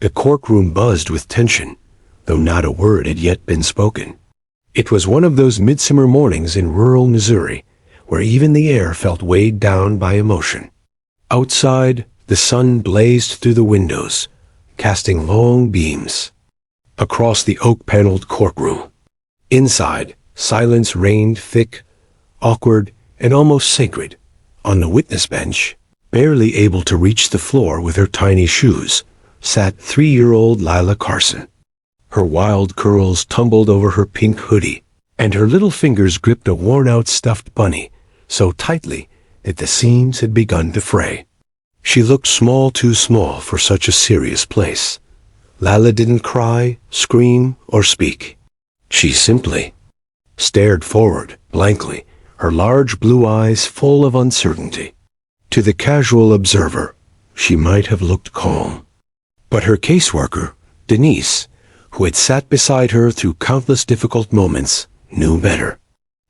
The courtroom buzzed with tension, though not a word had yet been spoken. It was one of those midsummer mornings in rural Missouri, where even the air felt weighed down by emotion. Outside, the sun blazed through the windows, casting long beams across the oak-paneled courtroom. Inside, silence reigned thick, awkward, and almost sacred. On the witness bench, barely able to reach the floor with her tiny shoes, sat 3-year-old Lila Carson. Her wild curls tumbled over her pink hoodie, and her little fingers gripped a worn-out stuffed bunny so tightly that the seams had begun to fray. She looked small, too small for such a serious place. Lila didn't cry, scream, or speak. She simply stared forward, blankly, her large blue eyes full of uncertainty. To the casual observer, she might have looked calm. But her caseworker, Denise, who had sat beside her through countless difficult moments, knew better.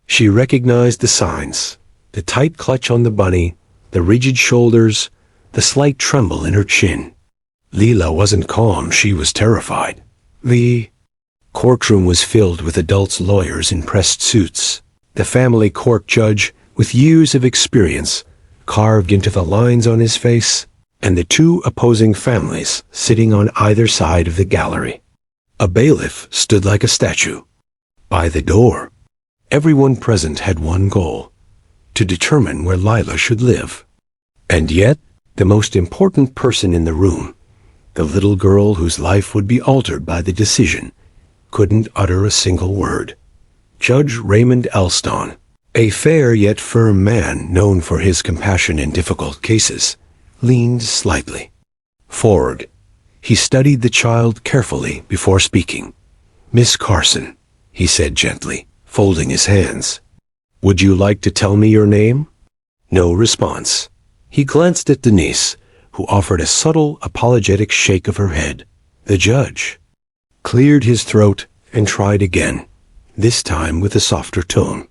She recognized the signs: the tight clutch on the bunny, the rigid shoulders, the slight tremble in her chin. Lila wasn't calm, she was terrified. The courtroom was filled with adults, lawyers in pressed suits. The family court judge, with years of experience, carved into the lines on his face, and the two opposing families sitting on either side of the gallery. A bailiff stood like a statue by the door. Everyone present had one goal: to determine where Lila should live. And yet, the most important person in the room, the little girl whose life would be altered by the decision, couldn't utter a single word. Judge Raymond Elston, a fair yet firm man known for his compassion in difficult cases, leaned slightly forward. He studied the child carefully before speaking. "Miss Carson," he said gently, folding his hands, "would you like to tell me your name?" No response. He glanced at Denise, who offered a subtle, apologetic shake of her head. The judge cleared his throat and tried again, this time with a softer tone.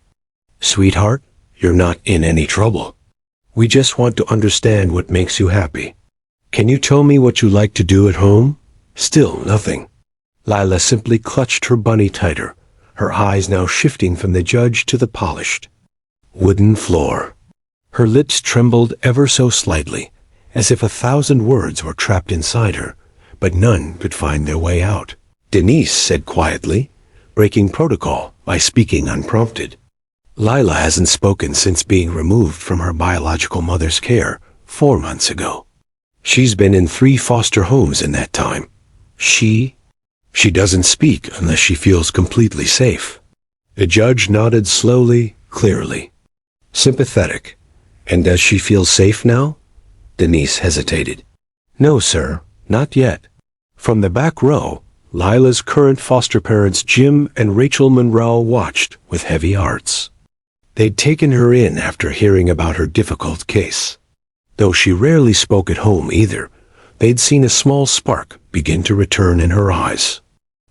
"Sweetheart, you're not in any trouble. We just want to understand what makes you happy. Can you tell me what you like to do at home?" Still nothing. Lila simply clutched her bunny tighter, her eyes now shifting from the judge to the polished wooden floor. Her lips trembled ever so slightly, as if 1,000 words were trapped inside her, but none could find their way out. Denise said quietly, breaking protocol by speaking unprompted, "Lila hasn't spoken since being removed from her biological mother's care 4 months ago. She's been in 3 foster homes in that time. She doesn't speak unless she feels completely safe." The judge nodded slowly, clearly. Sympathetic. "And does she feel safe now?" Denise hesitated. "No, sir, not yet." From the back row, Lila's current foster parents Jim and Rachel Monroe watched with heavy hearts. They'd taken her in after hearing about her difficult case. Though she rarely spoke at home either, they'd seen a small spark begin to return in her eyes.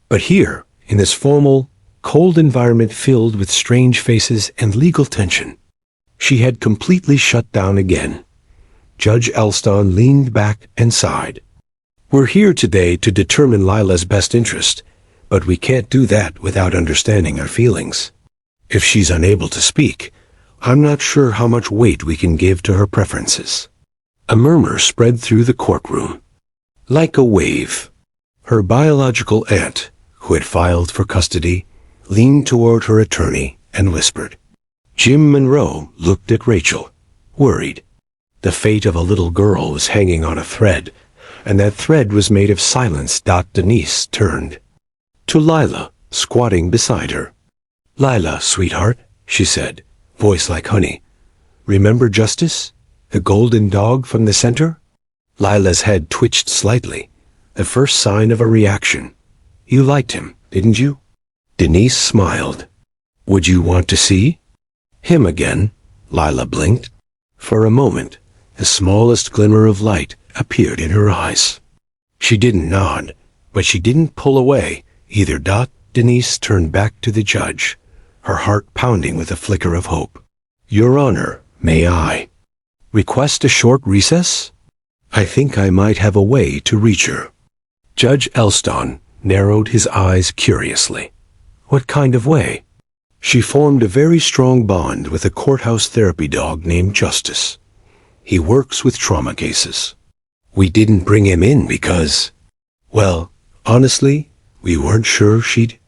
But here, in this formal, cold environment filled with strange faces and legal tension, she had completely shut down again. Judge Elston leaned back and sighed. "We're here today to determine Lila's best interest, but we can't do that without understanding her feelings. If she's unable to speak, I'm not sure how much weight we can give to her preferences." A murmur spread through the courtroom. Like a wave, her biological aunt, who had filed for custody, leaned toward her attorney and whispered. Jim Monroe looked at Rachel, worried. The fate of a little girl was hanging on a thread, and that thread was made of silence. Denise turned to Lila, squatting beside her. "Lila, sweetheart," she said, voice like honey. "Remember Justice, the golden dog from the center?" Lila's head twitched slightly, the first sign of a reaction. "You liked him, didn't you?" Denise smiled. "Would you want to see him again?" Lila blinked. For a moment, the smallest glimmer of light appeared in her eyes. She didn't nod, but she didn't pull away either. Denise turned back to the judge, her heart pounding with a flicker of hope. "Your Honor, may I request a short recess? I think I might have a way to reach her." Judge Elston narrowed his eyes curiously. What kind of way? She formed a very strong bond with a courthouse therapy dog named Justice. He works with trauma cases. We didn't bring him in because, well, honestly, we weren't sure she'd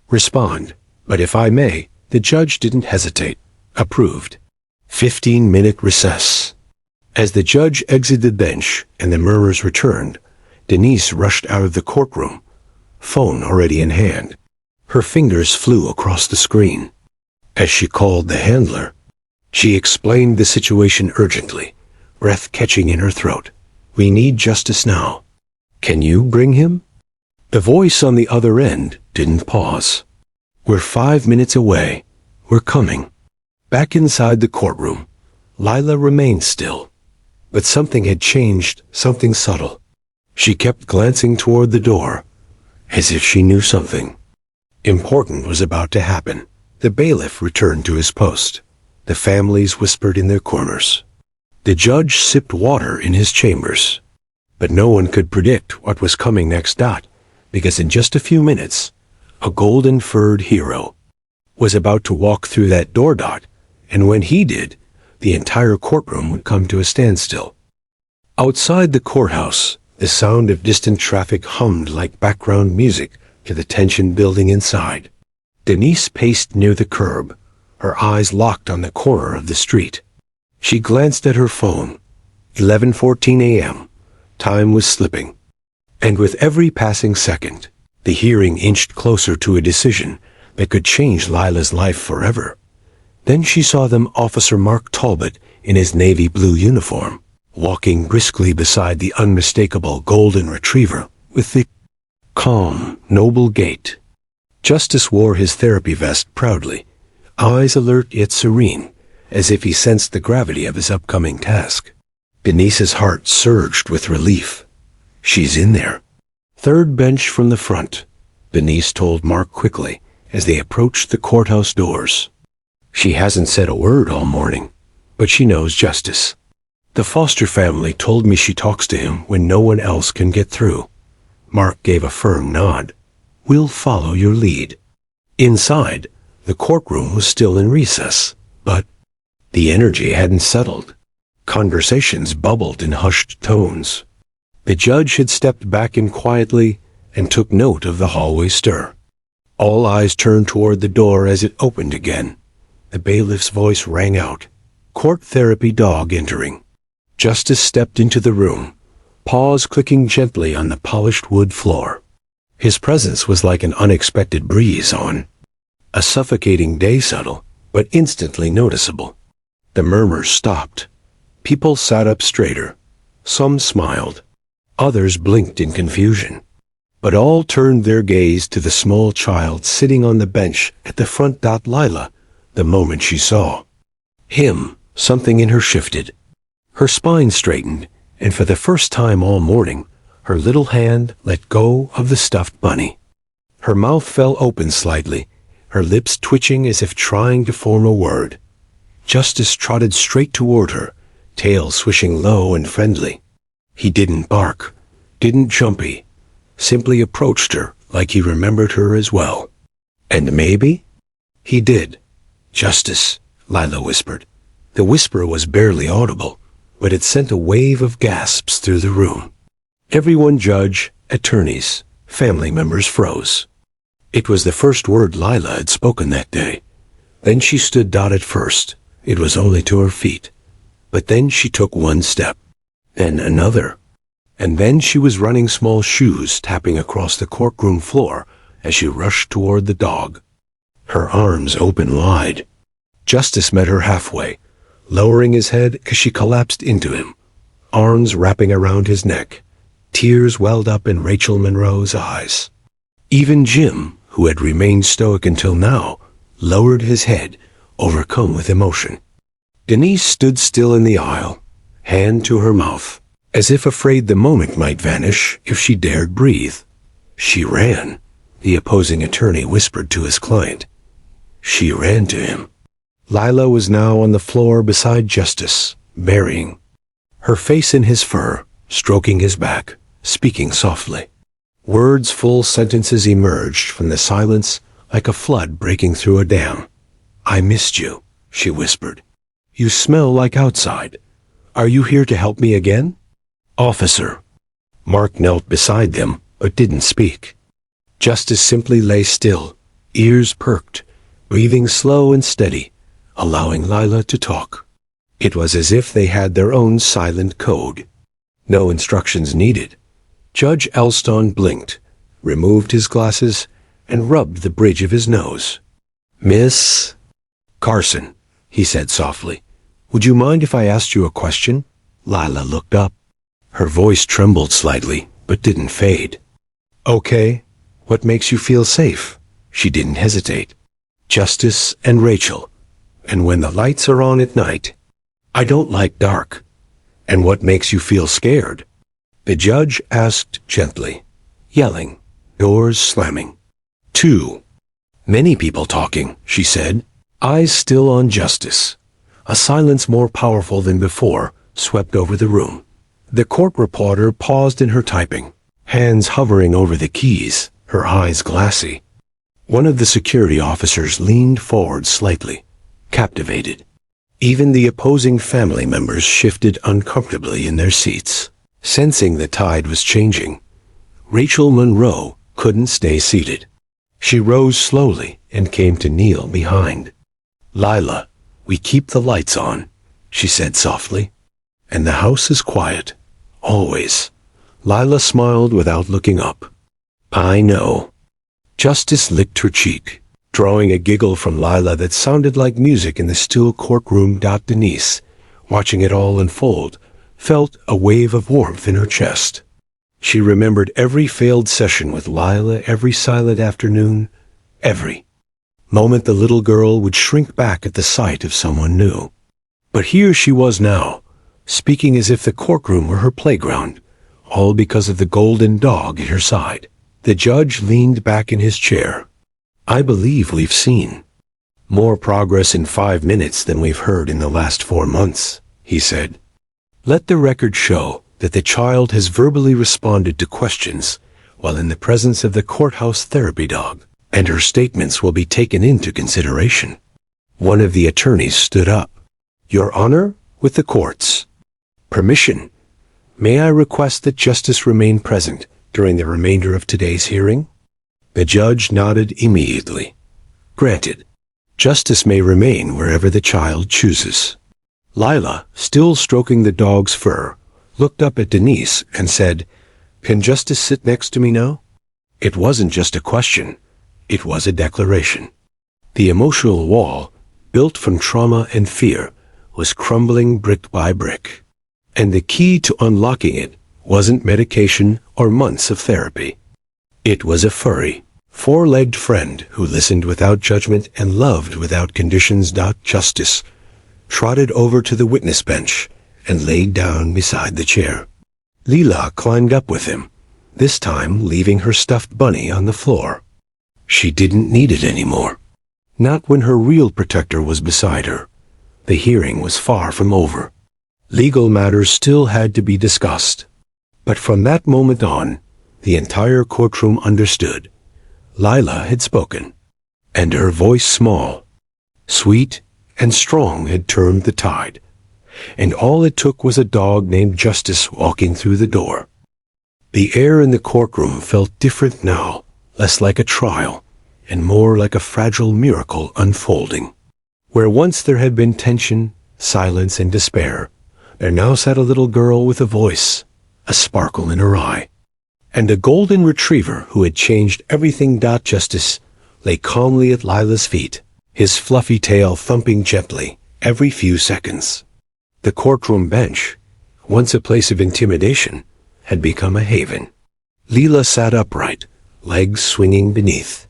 respond. But if I may, the judge didn't hesitate. Approved. 15-minute recess. As the judge exited the bench and the murmurs returned, Denise rushed out of the courtroom, phone already in hand. Her fingers flew across the screen. As she called the handler, she explained the situation urgently, breath catching in her throat. We need Justice now. Can you bring him? The voice on the other end didn't pause. We're 5 minutes away. We're coming. Back inside the courtroom, Lila remained still. But something had changed, something subtle. She kept glancing toward the door, as if she knew something important was about to happen. The bailiff returned to his post. The families whispered in their corners. The judge sipped water in his chambers. But no one could predict what was coming next. Because in just a few minutes, a golden-furred hero was about to walk through that door. And when he did, the entire courtroom would come to a standstill. Outside the courthouse, the sound of distant traffic hummed like background music to the tension building inside. Denise paced near the curb, her eyes locked on the corner of the street. She glanced at her phone. 11:14 a.m. Time was slipping. And with every passing second, the hearing inched closer to a decision that could change Lila's life forever. Then she saw them Officer Mark Talbot in his navy blue uniform, walking briskly beside the unmistakable golden retriever with the calm, noble gait. Justice wore his therapy vest proudly, eyes alert yet serene, as if he sensed the gravity of his upcoming task. Denise's heart surged with relief. She's in there. Third bench from the front, Denise told Mark quickly as they approached the courthouse doors. She hasn't said a word all morning, but she knows Justice. The Foster family told me she talks to him when no one else can get through. Mark gave a firm nod. We'll follow your lead. Inside, the courtroom was still in recess, but the energy hadn't settled. Conversations bubbled in hushed tones. The judge had stepped back in quietly and took note of the hallway stir. All eyes turned toward the door as it opened again. The bailiff's voice rang out. Court therapy dog entering. Justice stepped into the room, paws clicking gently on the polished wood floor. His presence was like an unexpected breeze on a suffocating day, subtle, but instantly noticeable. The murmurs stopped. People sat up straighter. Some smiled. Others blinked in confusion. But all turned their gaze to the small child sitting on the bench at the front. Lila, the moment she saw him, something in her shifted. Her spine straightened, and for the first time all morning, her little hand let go of the stuffed bunny. Her mouth fell open slightly, her lips twitching as if trying to form a word. Justice trotted straight toward her, tail swishing low and friendly. He didn't bark, didn't jumpy, simply approached her like he remembered her as well. And maybe he did. Justice, Lila whispered. The whisper was barely audible, but it sent a wave of gasps through the room. Everyone, judge, attorneys, family members, froze. It was the first word Lila had spoken that day. Then she stood at first. It was only to her feet. But then she took one step, then another. And then she was running small shoes tapping across the courtroom floor as she rushed toward the dog. Her arms open wide. Justice met her halfway, lowering his head as she collapsed into him, arms wrapping around his neck. Tears welled up in Rachel Monroe's eyes. Even Jim, who had remained stoic until now, lowered his head, overcome with emotion. Denise stood still in the aisle, hand to her mouth, as if afraid the moment might vanish if she dared breathe. She ran, the opposing attorney whispered to his client. She ran to him. Lila was now on the floor beside Justice, burying her face in his fur, stroking his back, speaking softly. Words, full sentences emerged from the silence like a flood breaking through a dam. "I missed you," she whispered. "You smell like outside. Are you here to help me again?" "Officer." Mark knelt beside them, but didn't speak. Justice simply lay still, ears perked, breathing slow and steady, allowing Lila to talk. It was as if they had their own silent code. No instructions needed. Judge Elston blinked, removed his glasses, and rubbed the bridge of his nose. "Miss Carson," he said softly, "would you mind if I asked you a question?" Lila looked up. Her voice trembled slightly, but didn't fade. "Okay. What makes you feel safe?" She didn't hesitate. "Justice and Rachel. And when the lights are on at night." "I don't like dark." "And what makes you feel scared?" The judge asked gently, yelling, doors slamming. "Too many people talking," she said, eyes still on Justice. A silence more powerful than before swept over the room. The court reporter paused in her typing, hands hovering over the keys, her eyes glassy. One of the security officers leaned forward slightly, captivated. Even the opposing family members shifted uncomfortably in their seats, sensing the tide was changing. Rachel Monroe couldn't stay seated. She rose slowly and came to kneel behind. "Lila, we keep the lights on," she said softly. "And the house is quiet. Always." Lila smiled without looking up. "I know." Justice licked her cheek, drawing a giggle from Lila that sounded like music in the still courtroom. Denise, watching it all unfold, felt a wave of warmth in her chest. She remembered every failed session with Lila, every silent afternoon, every moment the little girl would shrink back at the sight of someone new. But here she was now, speaking as if the courtroom were her playground, all because of the golden dog at her side. The judge leaned back in his chair. "I believe we've seen more progress in 5 minutes than we've heard in the last 4 months," he said. "Let the record show that the child has verbally responded to questions while in the presence of the courthouse therapy dog, and her statements will be taken into consideration." One of the attorneys stood up. "Your Honor, with the court's permission, may I request that Justice remain present during the remainder of today's hearing?" The judge nodded immediately. "Granted. Justice may remain wherever the child chooses." Lila, still stroking the dog's fur, looked up at Denise and said, "Can Justice sit next to me now?" It wasn't just a question. It was a declaration. The emotional wall, built from trauma and fear, was crumbling brick by brick. And the key to unlocking it wasn't medication or months of therapy. It was a furry, 4-legged friend who listened without judgment and loved without conditions. Justice trotted over to the witness bench and laid down beside the chair. Lila climbed up with him, this time leaving her stuffed bunny on the floor. She didn't need it anymore. Not when her real protector was beside her. The hearing was far from over. Legal matters still had to be discussed. But from that moment on, the entire courtroom understood. Lila had spoken, and her voice, small, sweet, and strong, had turned the tide. And all it took was a dog named Justice walking through the door. The air in the courtroom felt different now, less like a trial, and more like a fragile miracle unfolding. Where once there had been tension, silence, and despair, there now sat a little girl with a voice, a sparkle in her eye, and a golden retriever who had changed everything. Justice lay calmly at Lila's feet, his fluffy tail thumping gently every few seconds. The courtroom bench, once a place of intimidation, had become a haven. Lila sat upright, legs swinging beneath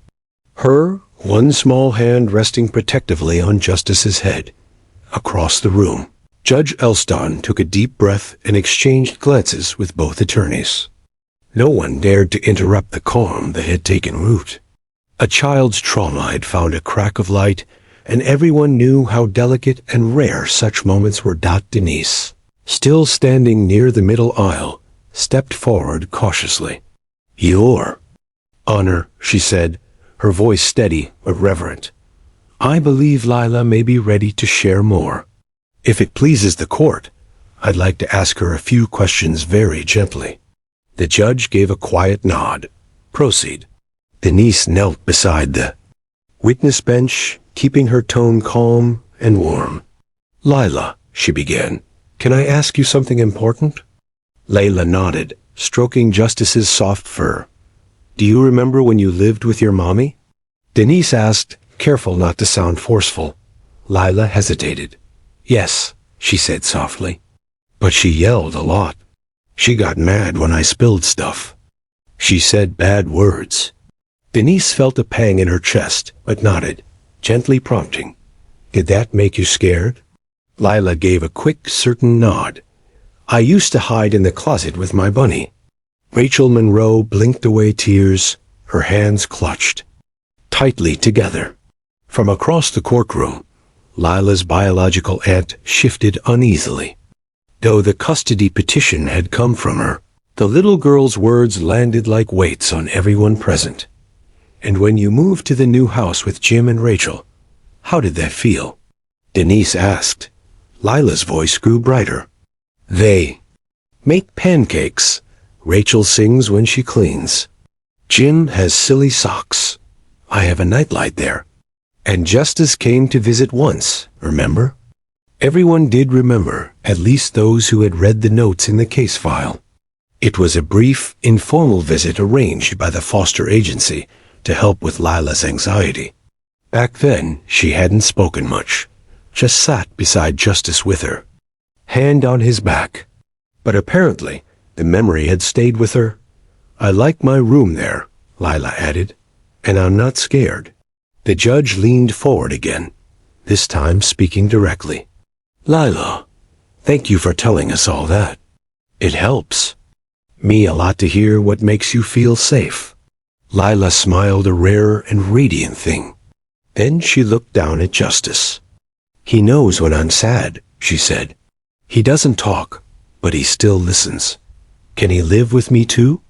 her, one small hand resting protectively on Justice's head. Across the room, Judge Elston took a deep breath and exchanged glances with both attorneys. No one dared to interrupt the calm that had taken root. A child's trauma had found a crack of light, and everyone knew how delicate and rare such moments were. Denise, still standing near the middle aisle, stepped forward cautiously. Your Honor, she said, her voice steady but reverent. I believe Lila may be ready to share more. If it pleases the court, I'd like to ask her a few questions very gently. The judge gave a quiet nod. Proceed. Denise knelt beside the witness bench, keeping her tone calm and warm. Lila, she began, can I ask you something important? Layla nodded, stroking Justice's soft fur. Do you remember when you lived with your mommy? Denise asked, careful not to sound forceful. Lila hesitated. Yes, she said softly. But she yelled a lot. She got mad when I spilled stuff. She said bad words. Denise felt a pang in her chest, but nodded, gently prompting. Did that make you scared? Lila gave a quick, certain nod. I used to hide in the closet with my bunny. Rachel Monroe blinked away tears, her hands clutched tightly together. From across the courtroom, Lila's biological aunt shifted uneasily. Though the custody petition had come from her, the little girl's words landed like weights on everyone present. And when you moved to the new house with Jim and Rachel, how did that feel? Denise asked. Lila's voice grew brighter. They make pancakes. Rachel sings when she cleans. Jim has silly socks. I have a nightlight there. And Justice came to visit once, remember? Everyone did remember, at least those who had read the notes in the case file. It was a brief, informal visit arranged by the foster agency to help with Lila's anxiety. Back then, she hadn't spoken much, just sat beside Justice with her, hand on his back. But apparently, the memory had stayed with her. I like my room there, Lila added, and I'm not scared. The judge leaned forward again, this time speaking directly. Lila, thank you for telling us all that. It helps me a lot to hear what makes you feel safe. Lila smiled a rare and radiant thing. Then she looked down at Justice. He knows when I'm sad, she said. He doesn't talk, but he still listens. Can he live with me too?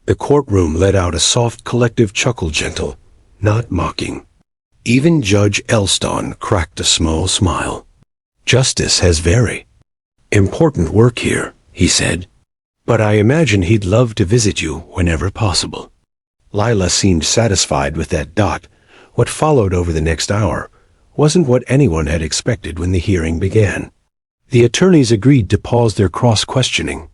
The courtroom let out a soft collective chuckle, gentle, not mocking. Even Judge Elston cracked a small smile. Justice has very important work here, he said. But I imagine he'd love to visit you whenever possible. Lila seemed satisfied with that dot. What followed over the next hour wasn't what anyone had expected when the hearing began. The attorneys agreed to pause their cross-questioning.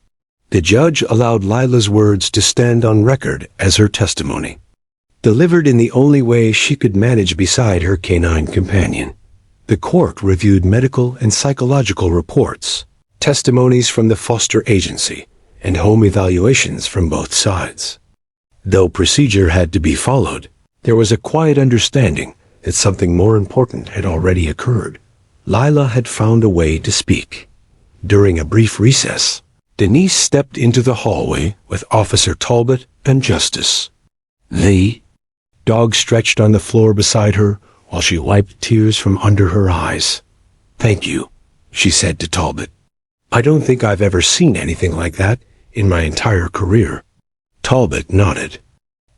The judge allowed Lila's words to stand on record as her testimony, delivered in the only way she could manage beside her canine companion. The court reviewed medical and psychological reports, testimonies from the foster agency, and home evaluations from both sides. Though procedure had to be followed, there was a quiet understanding that something more important had already occurred. Lila had found a way to speak. During a brief recess, Denise stepped into the hallway with Officer Talbot and Justice. The dog stretched on the floor beside her while she wiped tears from under her eyes. Thank you, she said to Talbot. I don't think I've ever seen anything like that in my entire career. Talbot nodded.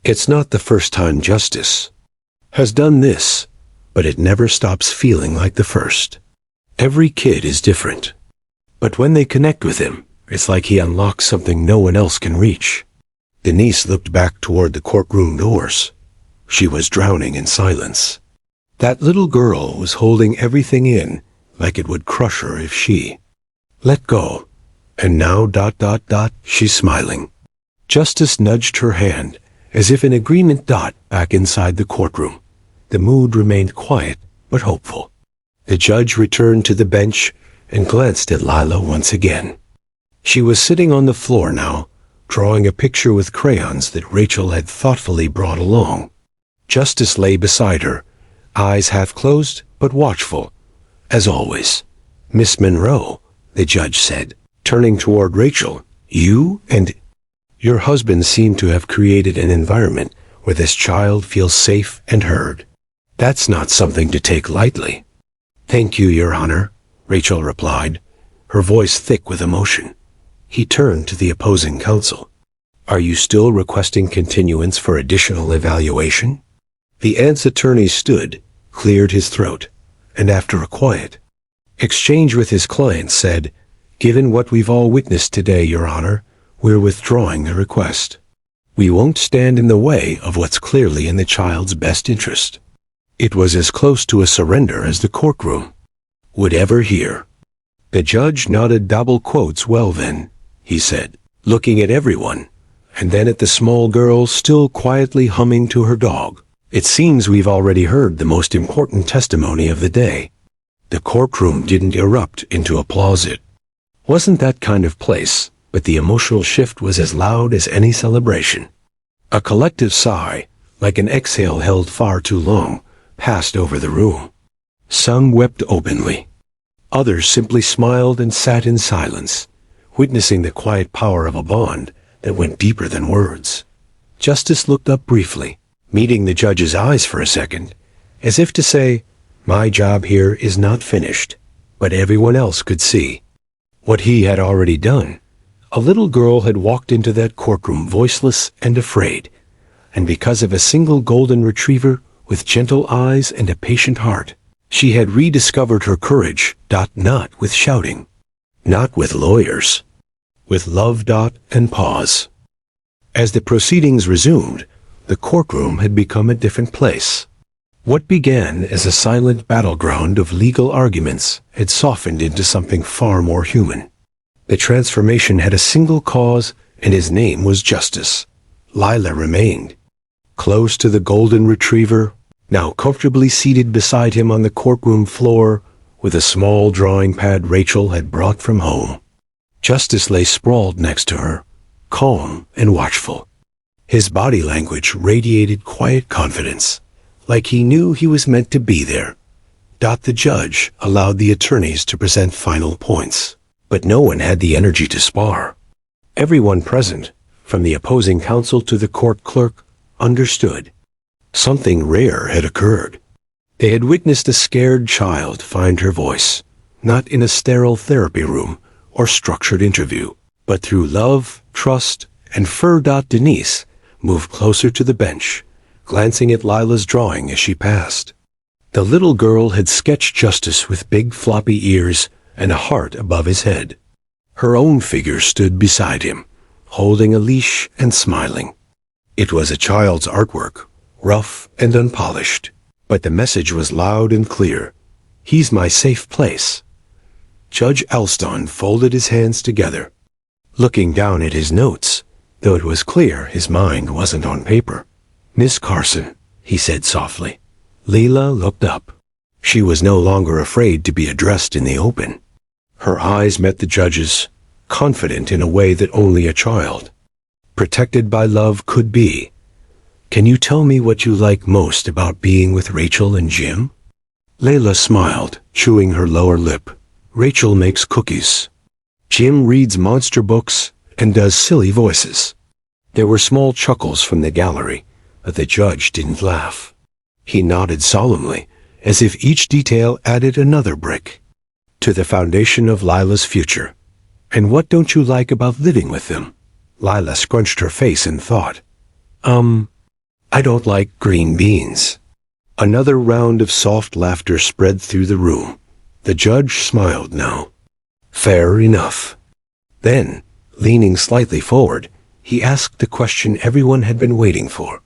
It's not the first time Justice has done this, but it never stops feeling like the first. Every kid is different, but when they connect with him, it's like he unlocks something no one else can reach. Denise looked back toward the courtroom doors. She was drowning in silence. That little girl was holding everything in like it would crush her if she let go. And now ... she's smiling. Justice nudged her hand, as if in agreement. Back inside the courtroom, the mood remained quiet but hopeful. The judge returned to the bench and glanced at Lila once again. She was sitting on the floor now, drawing a picture with crayons that Rachel had thoughtfully brought along. Justice lay beside her, eyes half closed but watchful, as always. Miss Monroe, the judge said, turning toward Rachel, you and your husband seem to have created an environment where this child feels safe and heard. That's not something to take lightly. Thank you, Your Honor, Rachel replied, her voice thick with emotion. He turned to the opposing counsel. Are you still requesting continuance for additional evaluation? The aunt's attorney stood, cleared his throat, and after a quiet exchange with his client said, "Given what we've all witnessed today, Your Honor, we're withdrawing the request. We won't stand in the way of what's clearly in the child's best interest." It was as close to a surrender as the courtroom would ever hear. The judge nodded double quotes. "Well then," he said, looking at everyone, and then at the small girl still quietly humming to her dog. "It seems we've already heard the most important testimony of the day." The courtroom didn't erupt into applause. It wasn't that kind of place, but the emotional shift was as loud as any celebration. A collective sigh, like an exhale held far too long, passed over the room. Some wept openly. Others simply smiled and sat in silence, witnessing the quiet power of a bond that went deeper than words. Justice looked up briefly, meeting the judge's eyes for a second, as if to say, "My job here is not finished," but everyone else could see what he had already done. A little girl had walked into that courtroom voiceless and afraid, and because of a single golden retriever with gentle eyes and a patient heart, she had rediscovered her courage. Not with shouting, not with lawyers, with love. And pause. As the proceedings resumed, the courtroom had become a different place. What began as a silent battleground of legal arguments had softened into something far more human. The transformation had a single cause, and his name was justice. Lila remained close to the golden retriever, now comfortably seated beside him on the courtroom floor with a small drawing pad Rachel had brought from home. Justice lay sprawled next to her, calm and watchful. His body language radiated quiet confidence, like he knew he was meant to be there. The judge allowed the attorneys to present final points, but no one had the energy to spar. Everyone present, from the opposing counsel to the court clerk, understood. Something rare had occurred. They had witnessed a scared child find her voice, not in a sterile therapy room or structured interview, but through love, trust, and fur. Denise moved closer to the bench, glancing at Lila's drawing as she passed. The little girl had sketched Justice with big floppy ears and a heart above his head. Her own figure stood beside him, holding a leash and smiling. It was a child's artwork, rough and unpolished, but the message was loud and clear. "He's my safe place." Judge Alston folded his hands together, looking down at his notes, though it was clear his mind wasn't on paper. "Miss Carson," he said softly. Lila looked up. She was no longer afraid to be addressed in the open. Her eyes met the judge's, confident in a way that only a child, protected by love, could be. "Can you tell me what you like most about being with Rachel and Jim?" Layla smiled, chewing her lower lip. "Rachel makes cookies. Jim reads monster books and does silly voices." There were small chuckles from the gallery, but the judge didn't laugh. He nodded solemnly, as if each detail added another brick to the foundation of Lila's future. "And what don't you like about living with them?" Lila scrunched her face in thought. I don't like green beans." Another round of soft laughter spread through the room. The judge smiled now. "Fair enough." Then, leaning slightly forward, he asked the question everyone had been waiting for.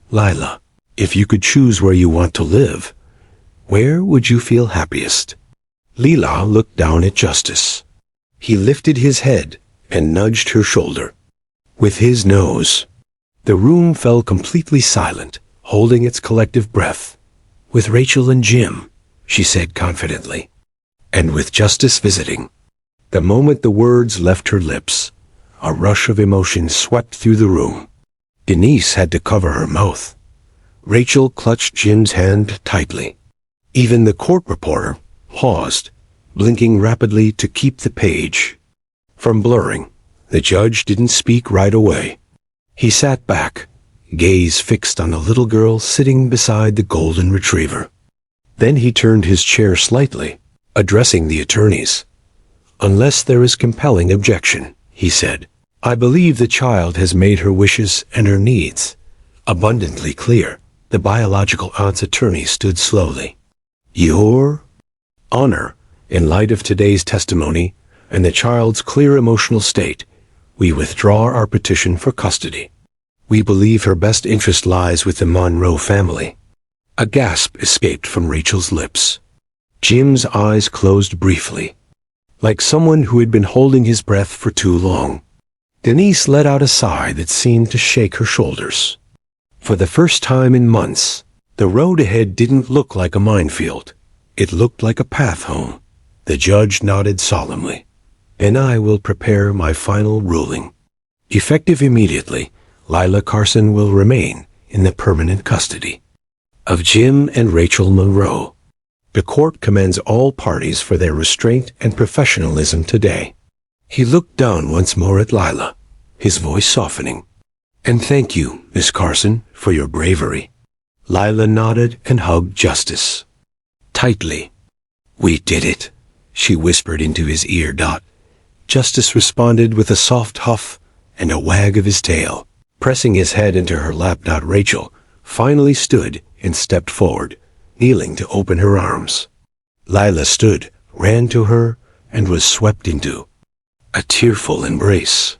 "Lila, if you could choose where you want to live, where would you feel happiest?" Lila looked down at Justice. He lifted his head and nudged her shoulder with his nose. The room fell completely silent, holding its collective breath. "With Rachel and Jim," she said confidently, "and with Justice visiting." The moment the words left her lips, a rush of emotion swept through the room. Denise had to cover her mouth. Rachel clutched Jim's hand tightly. Even the court reporter paused, blinking rapidly to keep the page from blurring. The judge didn't speak right away. He sat back, gaze fixed on the little girl sitting beside the golden retriever. Then he turned his chair slightly, addressing the attorneys. "Unless there is compelling objection," he said, I believe the child has made her wishes and her needs abundantly clear. The biological aunt's attorney stood slowly. Your Honor, in light of today's testimony and the child's clear emotional state, we withdraw our petition for custody. We believe her best interest lies with the Monroe family. A gasp escaped from Rachel's lips. Jim's eyes closed briefly, like someone who had been holding his breath for too long. Denise let out a sigh that seemed to shake her shoulders. For the first time in months, the road ahead didn't look like a minefield. It looked like a path home. The judge nodded solemnly. And I will prepare my final ruling. Effective immediately, Lila Carson will remain in the permanent custody of Jim and Rachel Monroe. The court commends all parties for their restraint and professionalism today. He looked down once more at Lila, his voice softening. And thank you, Miss Carson, for your bravery. Lila nodded and hugged Justice tightly. We did it, she whispered into his ear. Justice responded with a soft huff and a wag of his tail. Pressing his head into her lap. Rachel finally stood and stepped forward, kneeling to open her arms. Lila stood, ran to her, and was swept into a tearful embrace.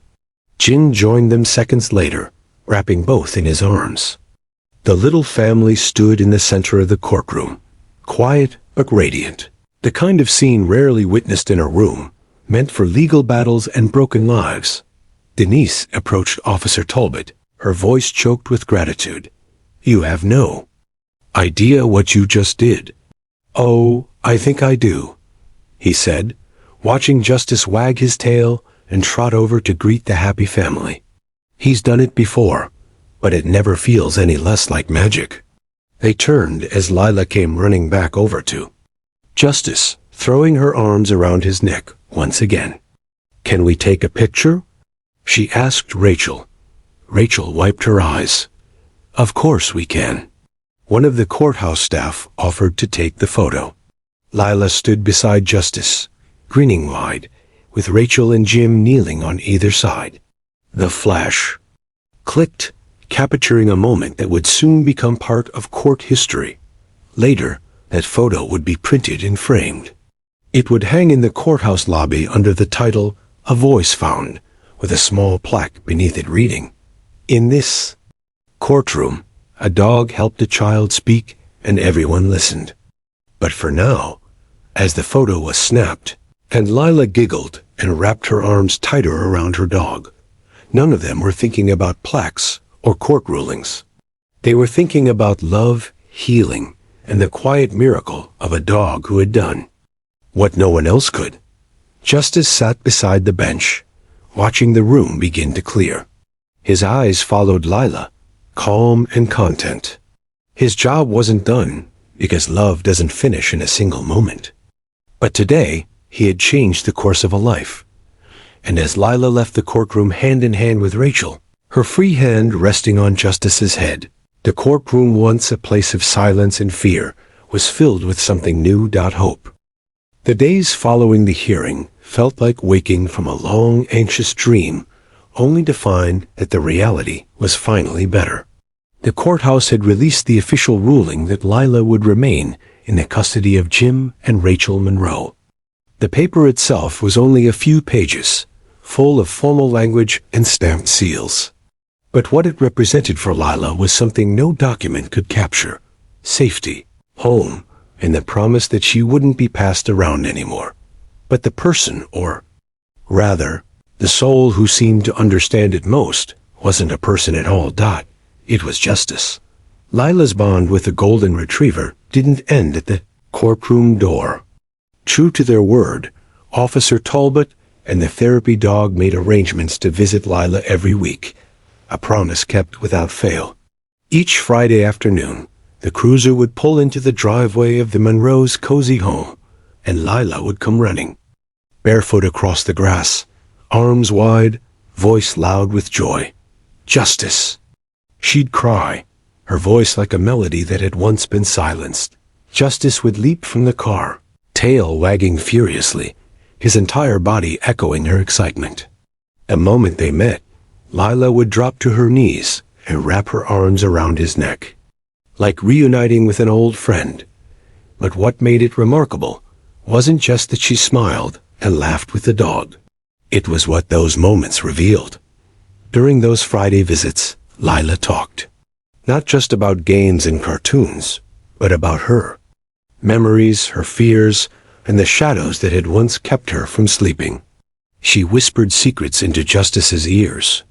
Jim joined them seconds later, wrapping both in his arms. The little family stood in the center of the courtroom, quiet but radiant, the kind of scene rarely witnessed in a room, meant for legal battles and broken lives. Denise approached Officer Talbot, her voice choked with gratitude. You have no idea what you just did. Oh, I think I do, he said, watching Justice wag his tail and trot over to greet the happy family. He's done it before, but it never feels any less like magic. They turned as Lila came running back over to Justice, throwing her arms around his neck once again. Can we take a picture? She asked Rachel. Rachel wiped her eyes. Of course we can. One of the courthouse staff offered to take the photo. Lila stood beside Justice, grinning wide, with Rachel and Jim kneeling on either side. The flash clicked, capturing a moment that would soon become part of court history. Later, that photo would be printed and framed. It would hang in the courthouse lobby under the title, A Voice Found, with a small plaque beneath it reading, In this courtroom, a dog helped a child speak and everyone listened. But for now, as the photo was snapped, and Lila giggled and wrapped her arms tighter around her dog, none of them were thinking about plaques or court rulings. They were thinking about love, healing, and the quiet miracle of a dog who had done what no one else could. Justice sat beside the bench, watching the room begin to clear. His eyes followed Lila, calm and content. His job wasn't done, because love doesn't finish in a single moment. But today, he had changed the course of a life. And as Lila left the courtroom hand in hand with Rachel, her free hand resting on Justice's head, the courtroom, once a place of silence and fear, was filled with something new. Hope. The days following the hearing felt like waking from a long, anxious dream, only to find that the reality was finally better. The courthouse had released the official ruling that Lila would remain in the custody of Jim and Rachel Monroe. The paper itself was only a few pages, full of formal language and stamped seals. But what it represented for Lila was something no document could capture: safety, home, and the promise that she wouldn't be passed around anymore. But the person, or rather, the soul who seemed to understand it most, wasn't a person at all. It was Justice. Lila's bond with the golden retriever didn't end at the courtroom door. True to their word, Officer Talbot and the therapy dog made arrangements to visit Lila every week, a promise kept without fail. Each Friday afternoon, the cruiser would pull into the driveway of the Monroe's cozy home, and Lila would come running, barefoot across the grass, arms wide, voice loud with joy. Justice! She'd cry, her voice like a melody that had once been silenced. Justice would leap from the car, tail wagging furiously, his entire body echoing her excitement. The moment they met, Lila would drop to her knees and wrap her arms around his neck, like reuniting with an old friend. But what made it remarkable wasn't just that she smiled and laughed with the dog. It was what those moments revealed. During those Friday visits, Lila talked, not just about games and cartoons, but about her. Memories, her fears, and the shadows that had once kept her from sleeping. She whispered secrets into Justice's ears.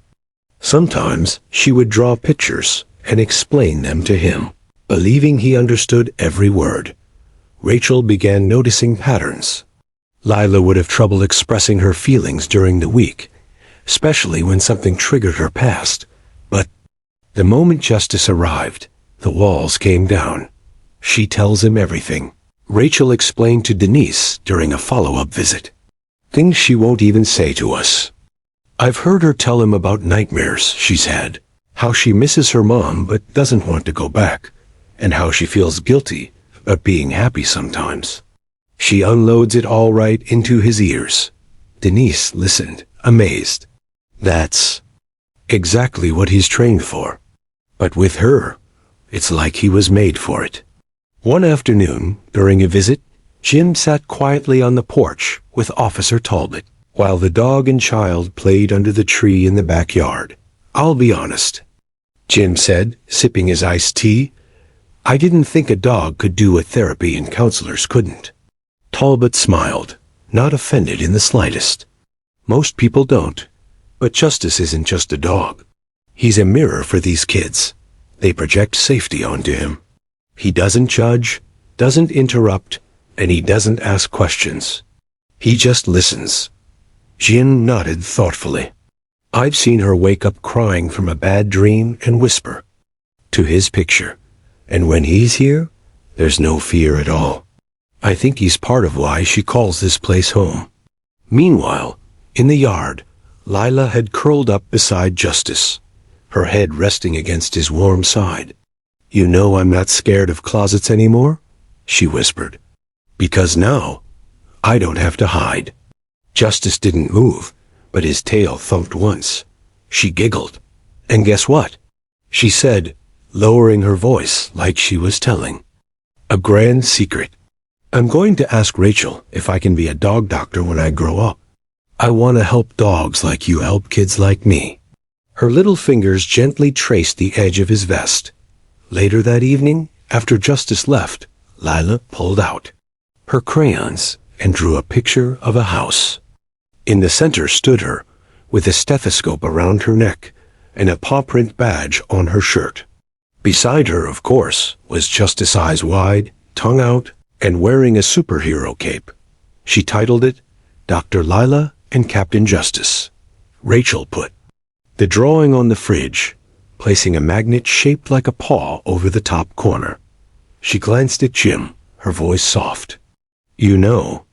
Sometimes she would draw pictures and explain them to him, believing he understood every word. Rachel began noticing patterns. Lila would have trouble expressing her feelings during the week, especially when something triggered her past. But the moment Justice arrived, the walls came down. She tells him everything. Rachel explained to Denise during a follow-up visit. Things she won't even say to us. I've heard her tell him about nightmares she's had, how she misses her mom but doesn't want to go back, and how she feels guilty about being happy sometimes. She unloads it all right into his ears. Denise listened, amazed. That's exactly what he's trained for. But with her, it's like he was made for it. One afternoon, during a visit, Jim sat quietly on the porch with Officer Talbot, while the dog and child played under the tree in the backyard. I'll be honest, Jim said, sipping his iced tea. I didn't think a dog could do what therapy and counselors couldn't. Talbot smiled, not offended in the slightest. Most people don't, but Justice isn't just a dog. He's a mirror for these kids. They project safety onto him. He doesn't judge, doesn't interrupt, and he doesn't ask questions. He just listens. Jin nodded thoughtfully. I've seen her wake up crying from a bad dream and whisper to his picture. And when he's here, there's no fear at all. I think he's part of why she calls this place home. Meanwhile, in the yard, Lila had curled up beside Justice, her head resting against his warm side. You know I'm not scared of closets anymore, she whispered. Because now, I don't have to hide. Justice didn't move, but his tail thumped once. She giggled. And guess what? She said, lowering her voice like she was telling a grand secret. I'm going to ask Rachel if I can be a dog doctor when I grow up. I want to help dogs like you help kids like me. Her little fingers gently traced the edge of his vest. Later that evening, after Justice left, Lila pulled out her crayons and drew a picture of a house. In the center stood her, with a stethoscope around her neck and a paw print badge on her shirt. Beside her, of course, was Justice, eyes wide, tongue out, and wearing a superhero cape. She titled it, Dr. Lila and Captain Justice. Rachel put the drawing on the fridge, placing a magnet shaped like a paw over the top corner. She glanced at Jim, her voice soft. You know,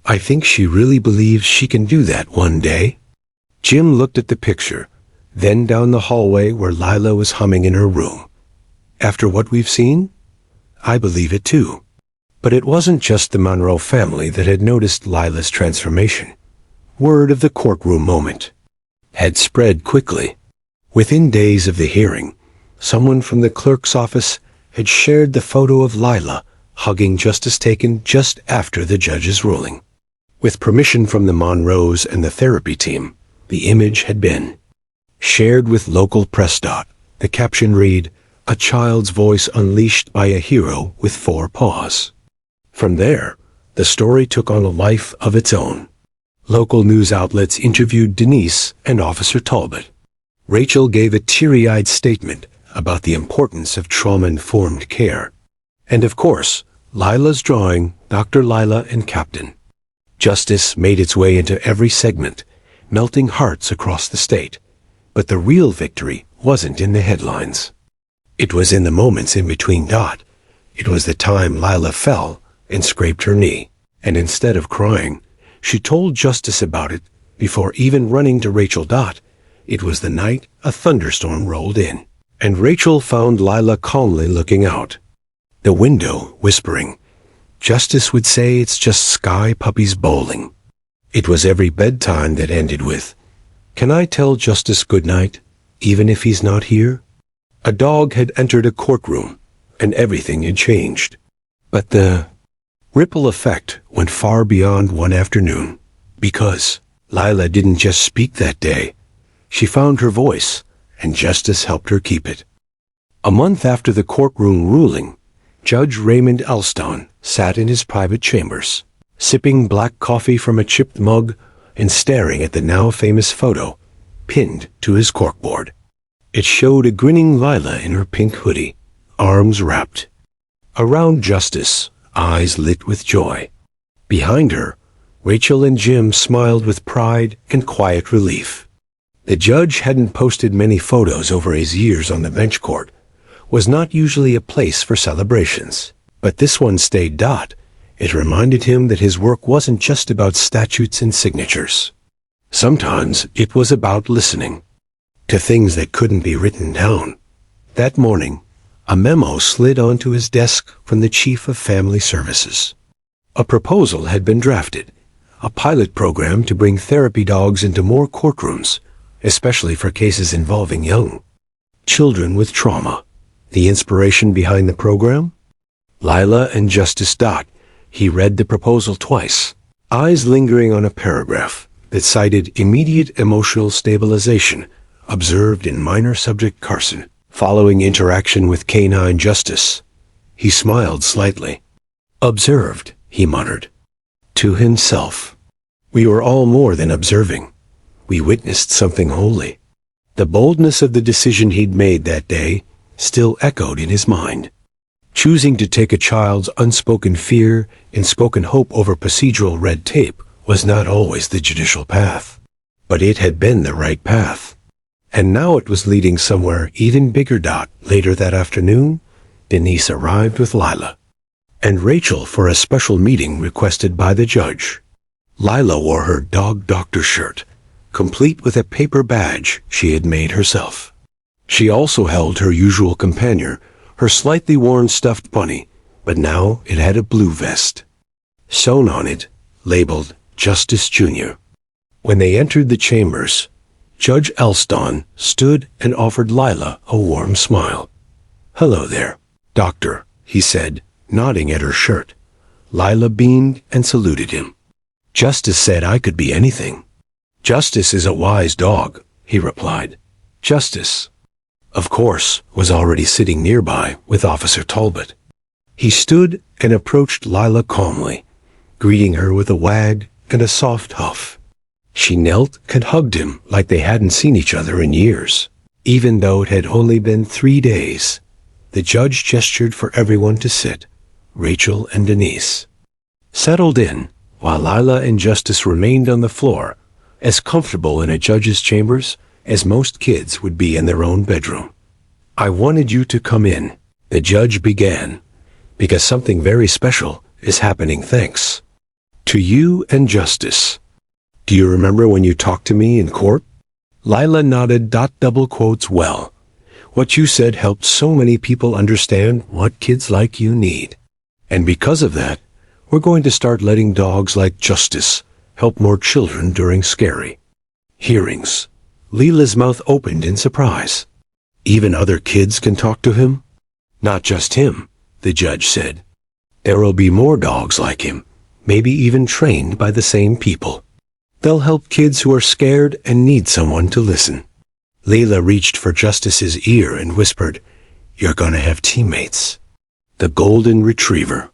I think she really believes she can do that one day. Jim looked at the picture, then down the hallway where Lila was humming in her room. After what we've seen, I believe it too. But it wasn't just the Monroe family that had noticed Lila's transformation. Word of the courtroom moment had spread quickly. Within days of the hearing, someone from the clerk's office had shared the photo of Lila hugging Justice, taken just after the judge's ruling. With permission from the Monroes and the therapy team, the image had been shared with local press. The caption read, A child's voice unleashed by a hero with 4 paws. From there, the story took on a life of its own. Local news outlets interviewed Denise and Officer Talbot. Rachel gave a teary-eyed statement about the importance of trauma-informed care. And of course, Lila's drawing, Dr. Lila and Captain Justice, made its way into every segment, melting hearts across the state. But the real victory wasn't in the headlines. It was in the moments in between. It was the time Lila fell and scraped her knee, and instead of crying, she told Justice about it before even running to Rachel. It was the night a thunderstorm rolled in, and Rachel found Lila calmly looking out the window, whispering. Justice would say it's just sky puppies bowling. It was every bedtime that ended with, "Can I tell Justice good night, even if he's not here?" A dog had entered a courtroom, and everything had changed. But the ripple effect went far beyond one afternoon, because Lila didn't just speak that day. She found her voice, and justice helped her keep it. A month after the courtroom ruling, Judge Raymond Elston sat in his private chambers, sipping black coffee from a chipped mug and staring at the now famous photo pinned to his corkboard. It showed a grinning Lila in her pink hoodie, arms wrapped. Around Justice, eyes lit with joy. Behind her, Rachel and Jim smiled with pride and quiet relief. The judge hadn't posted many photos over his years on the bench court, was not usually a place for celebrations. But this one stayed. It reminded him that his work wasn't just about statutes and signatures. Sometimes it was about listening to things that couldn't be written down. That morning, a memo slid onto his desk from the Chief of Family Services. A proposal had been drafted, a pilot program to bring therapy dogs into more courtrooms, especially for cases involving young children with trauma. The inspiration behind the program? Lila and Justice. He read the proposal twice, eyes lingering on a paragraph that cited immediate emotional stabilization observed in minor subject Carson following interaction with canine Justice. He smiled slightly. "Observed," he muttered to himself. "We were all more than observing. We witnessed something holy." The boldness of the decision he'd made that day still echoed in his mind. Choosing to take a child's unspoken fear and spoken hope over procedural red tape was not always the judicial path. But it had been the right path. And now it was leading somewhere even bigger. Later that afternoon, Denise arrived with Lila and Rachel for a special meeting requested by the judge. Lila wore her dog doctor shirt, complete with a paper badge she had made herself. She also held her usual companion, her slightly worn stuffed bunny, but now it had a blue vest. Sewn on it, labeled Justice Jr. When they entered the chambers, Judge Elston stood and offered Lila a warm smile. "Hello there, Doctor," he said, nodding at her shirt. Lila beamed and saluted him. "Justice said I could be anything." "Justice is a wise dog," he replied. Justice, of course, was already sitting nearby with Officer Talbot. He stood and approached Lila calmly, greeting her with a wag and a soft huff. She knelt and hugged him like they hadn't seen each other in years. Even though it had only been 3 days, the judge gestured for everyone to sit. Rachel and Denise settled in, while Lila and Justice remained on the floor, as comfortable in a judge's chambers as most kids would be in their own bedroom. "I wanted you to come in," the judge began, "because something very special is happening thanks to you and Justice. Do you remember when you talked to me in court?" Lila nodded. Double quotes. "Well, what you said helped so many people understand what kids like you need. And because of that, we're going to start letting dogs like Justice help more children during scary hearings." Lila's mouth opened in surprise. "Even other kids can talk to him?" "Not just him," the judge said. "There'll be more dogs like him, maybe even trained by the same people. They'll help kids who are scared and need someone to listen." Lila reached for Justice's ear and whispered, "You're gonna have teammates." The golden retriever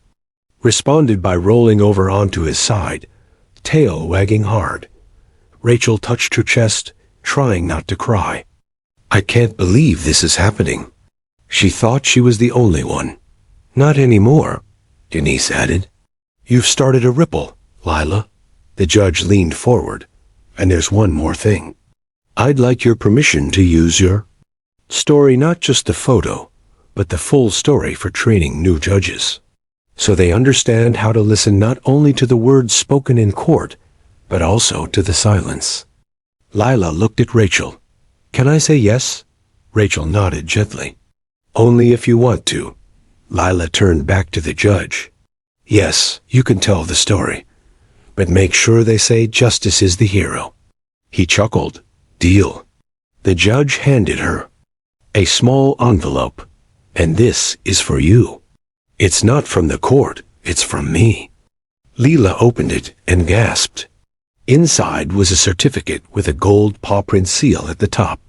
responded by rolling over onto his side, tail wagging hard. Rachel touched her chest, trying not to cry. "I can't believe this is happening." She thought she was the only one. "Not anymore," Denise added. "You've started a ripple, Lila." The judge leaned forward. "And there's one more thing. I'd like your permission to use your story, not just the photo, but the full story for training new judges, so they understand how to listen not only to the words spoken in court, but also to the silence." Lila looked at Rachel. "Can I say yes?" Rachel nodded gently. "Only if you want to." Lila turned back to the judge. "Yes, you can tell the story, but make sure they say Justice is the hero." He chuckled. Deal. The judge handed her a small envelope. And this is for you. It's not from the court, it's from me. Leela opened it and gasped. Inside was a certificate with a gold paw print seal at the top.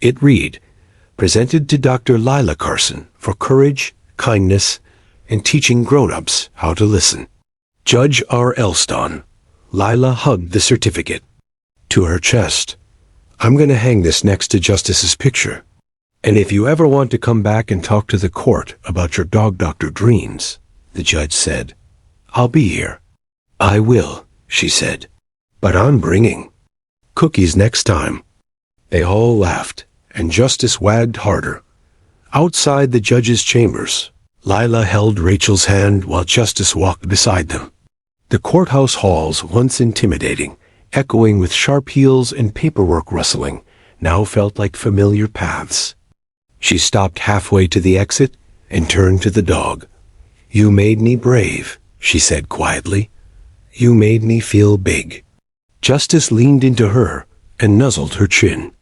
It read, "Presented to Dr. Lila Carson for courage, kindness, and teaching grown-ups how to listen." Judge R. Elston. Lila hugged the certificate to her chest. "I'm going to hang this next to Justice's picture. And if you ever want to come back and talk to the court about your dog doctor dreams," the judge said, "I'll be here." "I will," she said. "But I'm bringing cookies next time." They all laughed, and Justice wagged harder. Outside the judge's chambers, Lila held Rachel's hand while Justice walked beside them. The courthouse halls, once intimidating, echoing with sharp heels and paperwork rustling, now felt like familiar paths. She stopped halfway to the exit and turned to the dog. "You made me brave," she said quietly. "You made me feel big." Justice leaned into her and nuzzled her chin.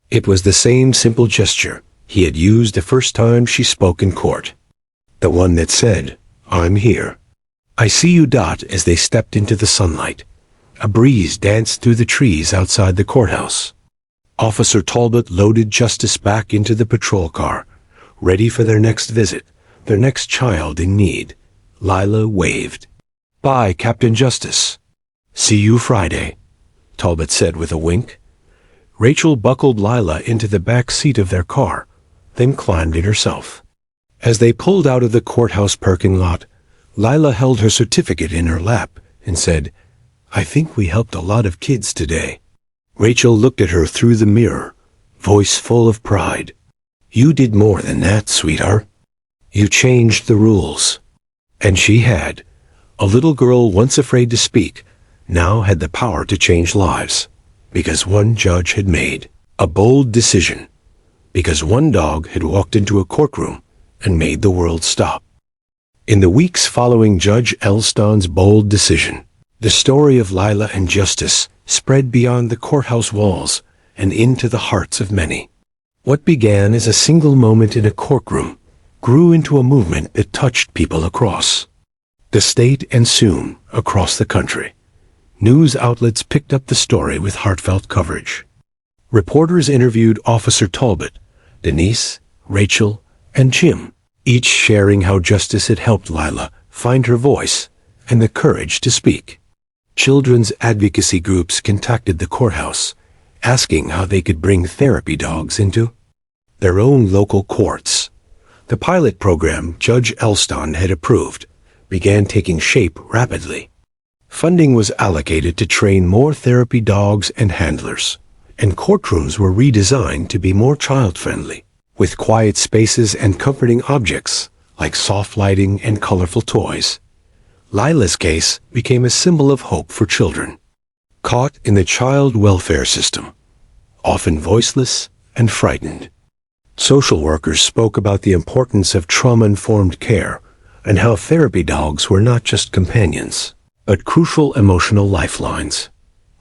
It was the same simple gesture he had used the first time she spoke in court. The one that said, "I'm here." "I see you," Dot, as they stepped into the sunlight. A breeze danced through the trees outside the courthouse. Officer Talbot loaded Justice back into the patrol car, ready for their next visit, their next child in need. Lila waved. "Bye, Captain Justice." "See you Friday," Talbot said with a wink. Rachel buckled Lila into the back seat of their car, then climbed in herself. As they pulled out of the courthouse parking lot, Lila held her certificate in her lap and said, "I think we helped a lot of kids today." Rachel looked at her through the mirror, voice full of pride. "You did more than that, sweetheart. You changed the rules." And she had. A little girl once afraid to speak, now had the power to change lives, because one judge had made a bold decision, because one dog had walked into a courtroom and made the world stop. In the weeks following Judge Elston's bold decision, the story of Lila and Justice spread beyond the courthouse walls and into the hearts of many. What began as a single moment in a courtroom grew into a movement that touched people across the state and soon across the country. News outlets picked up the story with heartfelt coverage. Reporters interviewed Officer Talbot, Denise, Rachel, and Jim, each sharing how justice had helped Lila find her voice and the courage to speak. Children's advocacy groups contacted the courthouse, asking how they could bring therapy dogs into their own local courts. The pilot program Judge Elston had approved began taking shape rapidly. Funding was allocated to train more therapy dogs and handlers, and courtrooms were redesigned to be more child-friendly, with quiet spaces and comforting objects like soft lighting and colorful toys. Lila's case became a symbol of hope for children, caught in the child welfare system, often voiceless and frightened. Social workers spoke about the importance of trauma-informed care and how therapy dogs were not just companions, but crucial emotional lifelines.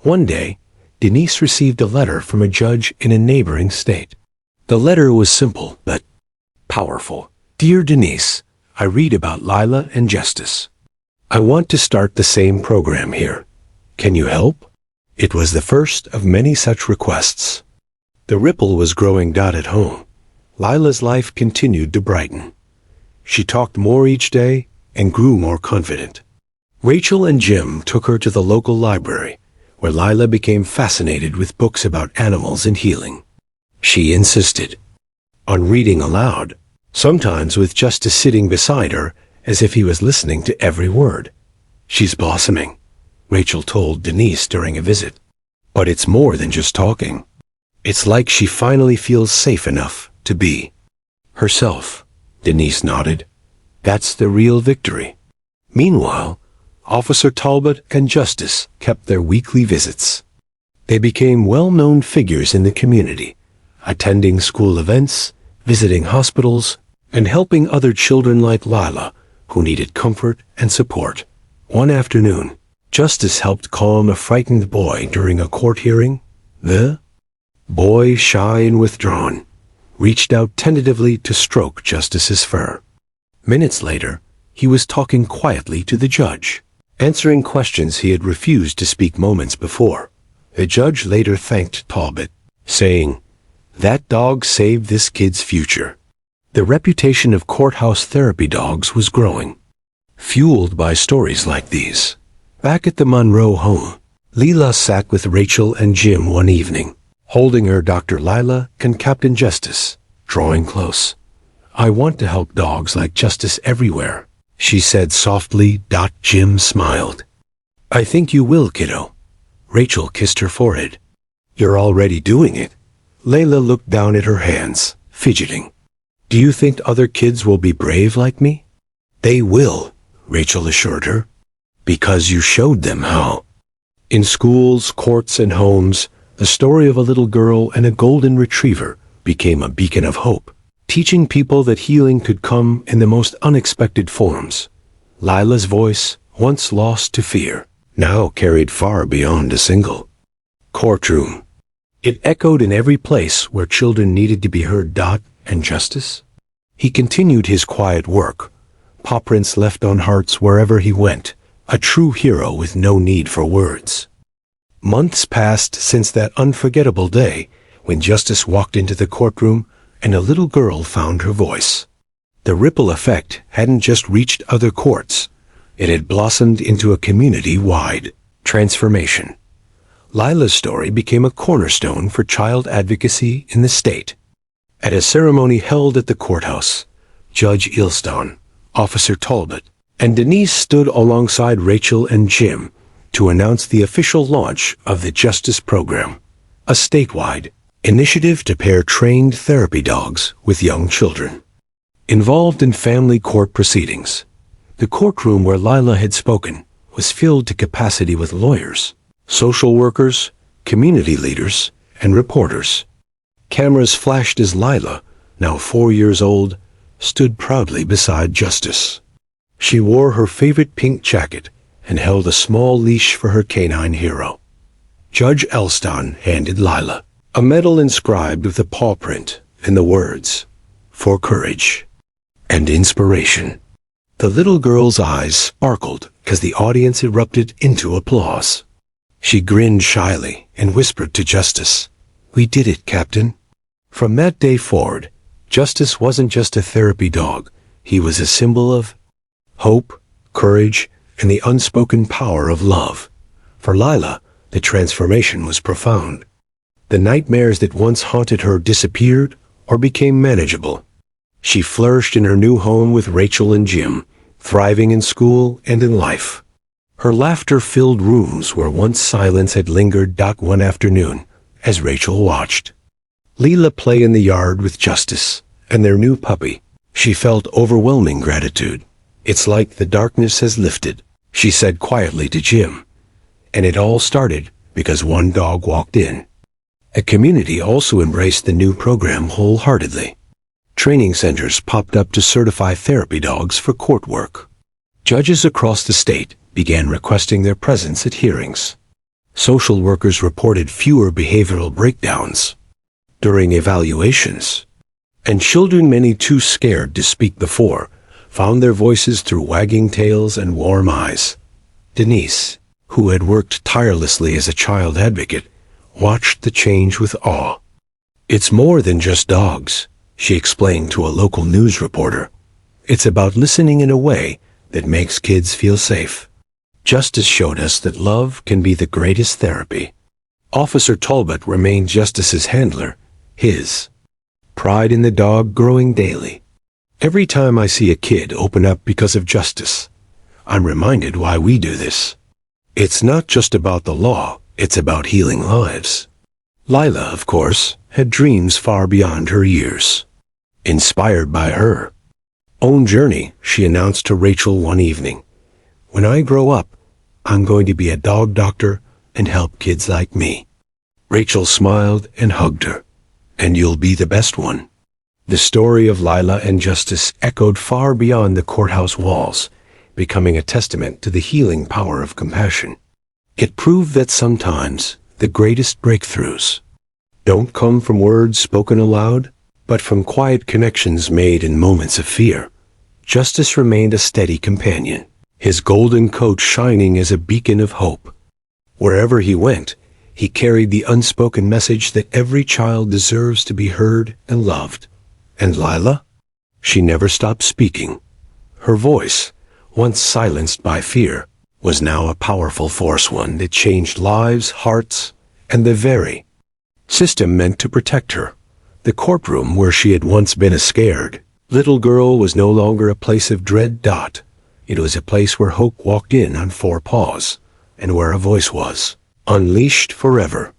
One day, Denise received a letter from a judge in a neighboring state. The letter was simple but powerful. "Dear Denise, I read about Lila and Justice. I want to start the same program here. Can you help?" It was the first of many such requests. The ripple was growing. At home, Lila's life continued to brighten. She talked more each day and grew more confident. Rachel and Jim took her to the local library, where Lila became fascinated with books about animals and healing. She insisted on reading aloud, sometimes with Justice sitting beside her as if he was listening to every word. "She's blossoming," Rachel told Denise during a visit. "But it's more than just talking. It's like she finally feels safe enough to be herself." Denise nodded. "That's the real victory." Meanwhile, Officer Talbot and Justice kept their weekly visits. They became well-known figures in the community, attending school events, visiting hospitals, and helping other children like Lila who needed comfort and support. One afternoon, Justice helped calm a frightened boy during a court hearing. The Boy, shy and withdrawn, reached out tentatively to stroke Justice's fur. Minutes later, he was talking quietly to the judge, answering questions he had refused to speak moments before. The judge later thanked Talbot, saying, "That dog saved this kid's future." The reputation of courthouse therapy dogs was growing, fueled by stories like these. Back at the Monroe home, Leela sat with Rachel and Jim one evening, holding her Dr. Lila and Captain Justice, drawing close. "I want to help dogs like Justice everywhere," she said softly. Jim smiled. "I think you will, kiddo." Rachel kissed her forehead. "You're already doing it." Layla looked down at her hands, fidgeting. "Do you think other kids will be brave like me?" "They will," Rachel assured her, "because you showed them how." In schools, courts, and homes, the story of a little girl and a golden retriever became a beacon of hope, teaching people that healing could come in the most unexpected forms. Lila's voice, once lost to fear, now carried far beyond a single courtroom. It echoed in every place where children needed to be heard. And Justice? He continued his quiet work, paw prints left on hearts wherever he went, a true hero with no need for words. Months passed since that unforgettable day when Justice walked into the courtroom and a little girl found her voice. The ripple effect hadn't just reached other courts. It had blossomed into a community-wide transformation. Lila's story became a cornerstone for child advocacy in the state. At a ceremony held at the courthouse, Judge Ilston, Officer Talbot, and Denise stood alongside Rachel and Jim to announce the official launch of the Justice Program, a statewide initiative to pair trained therapy dogs with young children. Involved in family court proceedings, the courtroom where Lila had spoken was filled to capacity with lawyers, social workers, community leaders, and reporters. Cameras flashed as Lila, now 4 years old, stood proudly beside Justice. She wore her favorite pink jacket and held a small leash for her canine hero. Judge Elston handed Lila a medal inscribed with a paw print and the words, "For courage and inspiration." The little girl's eyes sparkled as the audience erupted into applause. She grinned shyly and whispered to Justice, "We did it, Captain." From that day forward, Justice wasn't just a therapy dog. He was a symbol of hope, courage, and the unspoken power of love. For Lila, the transformation was profound. The nightmares that once haunted her disappeared or became manageable. She flourished in her new home with Rachel and Jim, thriving in school and in life. Her laughter filled rooms where once silence had lingered. One afternoon, as Rachel watched Leela play in the yard with Justice and their new puppy, she felt overwhelming gratitude. "It's like the darkness has lifted," she said quietly to Jim. And it all started because one dog walked in. A community also embraced the new program wholeheartedly. Training centers popped up to certify therapy dogs for court work. Judges across the state began requesting their presence at hearings. Social workers reported fewer behavioral breakdowns during evaluations. And children, many too scared to speak before, found their voices through wagging tails and warm eyes. Denise, who had worked tirelessly as a child advocate, watched the change with awe. "It's more than just dogs," she explained to a local news reporter. "It's about listening in a way that makes kids feel safe." Justice showed us that love can be the greatest therapy. Officer Talbot remained Justice's handler, his pride in the dog growing daily. Every time I see a kid open up because of Justice, I'm reminded why we do this. It's not just about the law, it's about healing lives. Lila, of course, had dreams far beyond her years. Inspired by her own journey, she announced to Rachel one evening, "When I grow up, I'm going to be a dog doctor and help kids like me." Rachel smiled and hugged her. "And you'll be the best one." The story of Lila and Justice echoed far beyond the courthouse walls, becoming a testament to the healing power of compassion. It proved that sometimes the greatest breakthroughs don't come from words spoken aloud, but from quiet connections made in moments of fear. Justice remained a steady companion, his golden coat shining as a beacon of hope. Wherever he went, he carried the unspoken message that every child deserves to be heard and loved. And Lila? She never stopped speaking. Her voice, once silenced by fear, was now a powerful force, one that changed lives, hearts, and the very system meant to protect her. The courtroom where she had once been a scared little girl was no longer a place of dread. It was a place where hope walked in on four paws, and where a voice was unleashed forever.